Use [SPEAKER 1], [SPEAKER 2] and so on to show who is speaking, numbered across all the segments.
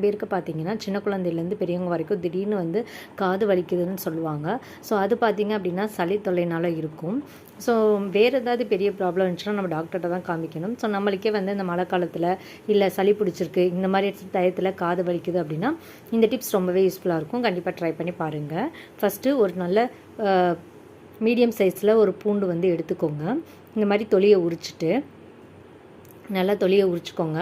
[SPEAKER 1] பேருக்கு பார்த்தீங்கன்னா சின்ன குழந்தையிலேருந்து பெரியவங்க வரைக்கும் திடீர்னு வந்து காது வலிக்குதுன்னு சொல்லுவாங்க. ஸோ அது பார்த்தீங்க அப்படின்னா சளி தொல்லைனால இருக்கும். ஸோ வேறு ஏதாவது பெரிய ப்ராப்ளம் இருந்துச்சுன்னா நம்ம டாக்டர்கிட்ட தான் காமிக்கணும். ஸோ நம்மளுக்கே வந்து இந்த மழை காலத்தில் இல்லை சளி பிடிச்சிருக்கு இந்த மாதிரி டயத்தில் காது வலிக்குது அப்படின்னா இந்த டிப்ஸ் ரொம்பவே யூஸ்ஃபுல்லாக இருக்கும். கண்டிப்பாக ட்ரை பண்ணி பாருங்கள். ஃபஸ்ட்டு ஒரு நல்ல மீடியம் சைஸில் ஒரு பூண்டு வந்து எடுத்துக்கோங்க. இந்த மாதிரி தொலியை உரிச்சிட்டு நல்லா தொலியை உரிச்சிக்கோங்க.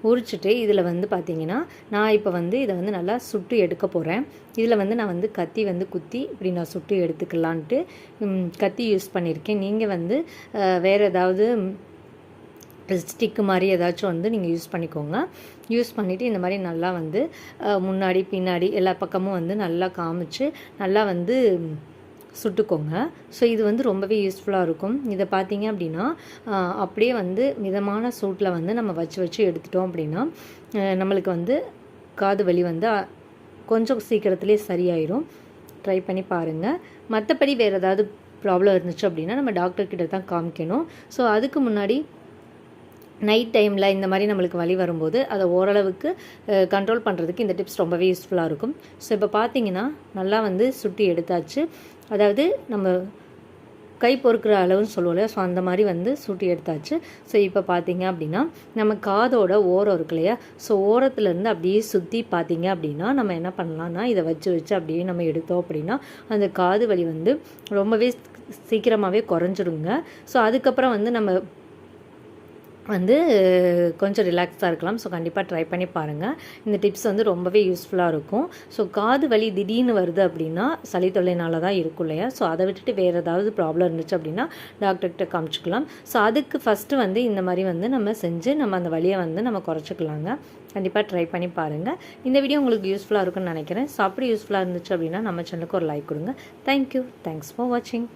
[SPEAKER 1] உரிச்சிட்டு இதில் வந்து பார்த்திங்கன்னா நான் இப்போ வந்து இதை வந்து நல்லா சுட்டு எடுக்க போகிறேன். இதில் வந்து நான் வந்து கத்தி வந்து குத்தி இப்படி நான் சுட்டு எடுத்துக்கலான்ட்டு கத்தி யூஸ் பண்ணியிருக்கேன். நீங்கள் வந்து வேறு ஏதாவது ஸ்டிக்கு மாதிரி ஏதாச்சும் வந்து நீங்கள் யூஸ் பண்ணிக்கோங்க. யூஸ் பண்ணிவிட்டு இந்த மாதிரி நல்லா வந்து முன்னாடி பின்னாடி எல்லா பக்கமும் வந்து நல்லா காமிச்சு நல்லா வந்து சுட்டுக்கோங்க. ஸோ இது வந்து ரொம்பவே யூஸ்ஃபுல்லாக இருக்கும். இதை பார்த்தீங்க அப்படின்னா அப்படியே வந்து மிதமான சூட்டில் வந்து நம்ம வச்சு எடுத்துட்டோம் அப்படின்னா நம்மளுக்கு வந்து காது வலி வந்து கொஞ்சம் சீக்கிரத்துலேயே சரியாயிடும். ட்ரை பண்ணி பாருங்கள். மற்றபடி வேறு ஏதாவது ப்ராப்ளம் இருந்துச்சு அப்படின்னா நம்ம டாக்டர்கிட்ட தான் காமிக்கணும். ஸோ அதுக்கு முன்னாடி நைட் டைமில் இந்த மாதிரி நம்மளுக்கு வலி வரும்போது அதை ஓரளவுக்கு கண்ட்ரோல் பண்ணுறதுக்கு இந்த டிப்ஸ் ரொம்பவே யூஸ்ஃபுல்லாக இருக்கும். ஸோ இப்போ பார்த்தீங்கன்னா நல்லா வந்து சுட்டி எடுத்தாச்சு. அதாவது நம்ம கை பொறுக்கிற அளவுன்னு சொல்லுவோம்ல, ஸோ அந்த மாதிரி வந்து சுட்டி எடுத்தாச்சு. ஸோ இப்போ பார்த்தீங்க அப்படின்னா நம்ம காதோட ஓரம் இருக்கு இல்லையா, ஸோ ஓரத்துலேருந்து அப்படியே சுற்றி பார்த்தீங்க அப்படின்னா நம்ம என்ன பண்ணலான்னா இதை வச்சு அப்படியே நம்ம எடுத்தோம் அப்படின்னா அந்த காது வலி வந்து ரொம்பவே சீக்கிரமாகவே குறைஞ்சிடுங்க. ஸோ அதுக்கப்புறம் வந்து நம்ம வந்து கொஞ்சம் ரிலாக்ஸாக இருக்கலாம். ஸோ கண்டிப்பாக ட்ரை பண்ணி பாருங்கள். இந்த டிப்ஸ் வந்து ரொம்பவே யூஸ்ஃபுல்லாக இருக்கும். ஸோ காது வலி திடீர்னு வருது அப்படின்னா சளி தொல்லைனால தான் இருக்கும் இல்லையா, ஸோ அதை விட்டுட்டு வேறு ஏதாவது ப்ராப்ளம் இருந்துச்சு அப்படின்னா டாக்டர்கிட்ட காமிச்சிக்கலாம். ஸோ அதுக்கு ஃபஸ்ட்டு வந்து இந்த மாதிரி வந்து நம்ம செஞ்சு நம்ம அந்த வலியை வந்து நம்ம குறைச்சிக்கலாங்க. கண்டிப்பாக ட்ரை பண்ணி பாருங்கள். இந்த வீடியோ உங்களுக்கு யூஸ்ஃபுல்லாக இருக்குன்னு நினைக்கிறேன். ஸோ அப்படி யூஸ்ஃபுல்லாக இருந்துச்சு அப்படின்னா நம்ம சேனலுக்கு ஒரு லைக் கொடுங்க. தேங்க்யூ. தேங்க்ஸ் ஃபார் வாட்சிங்.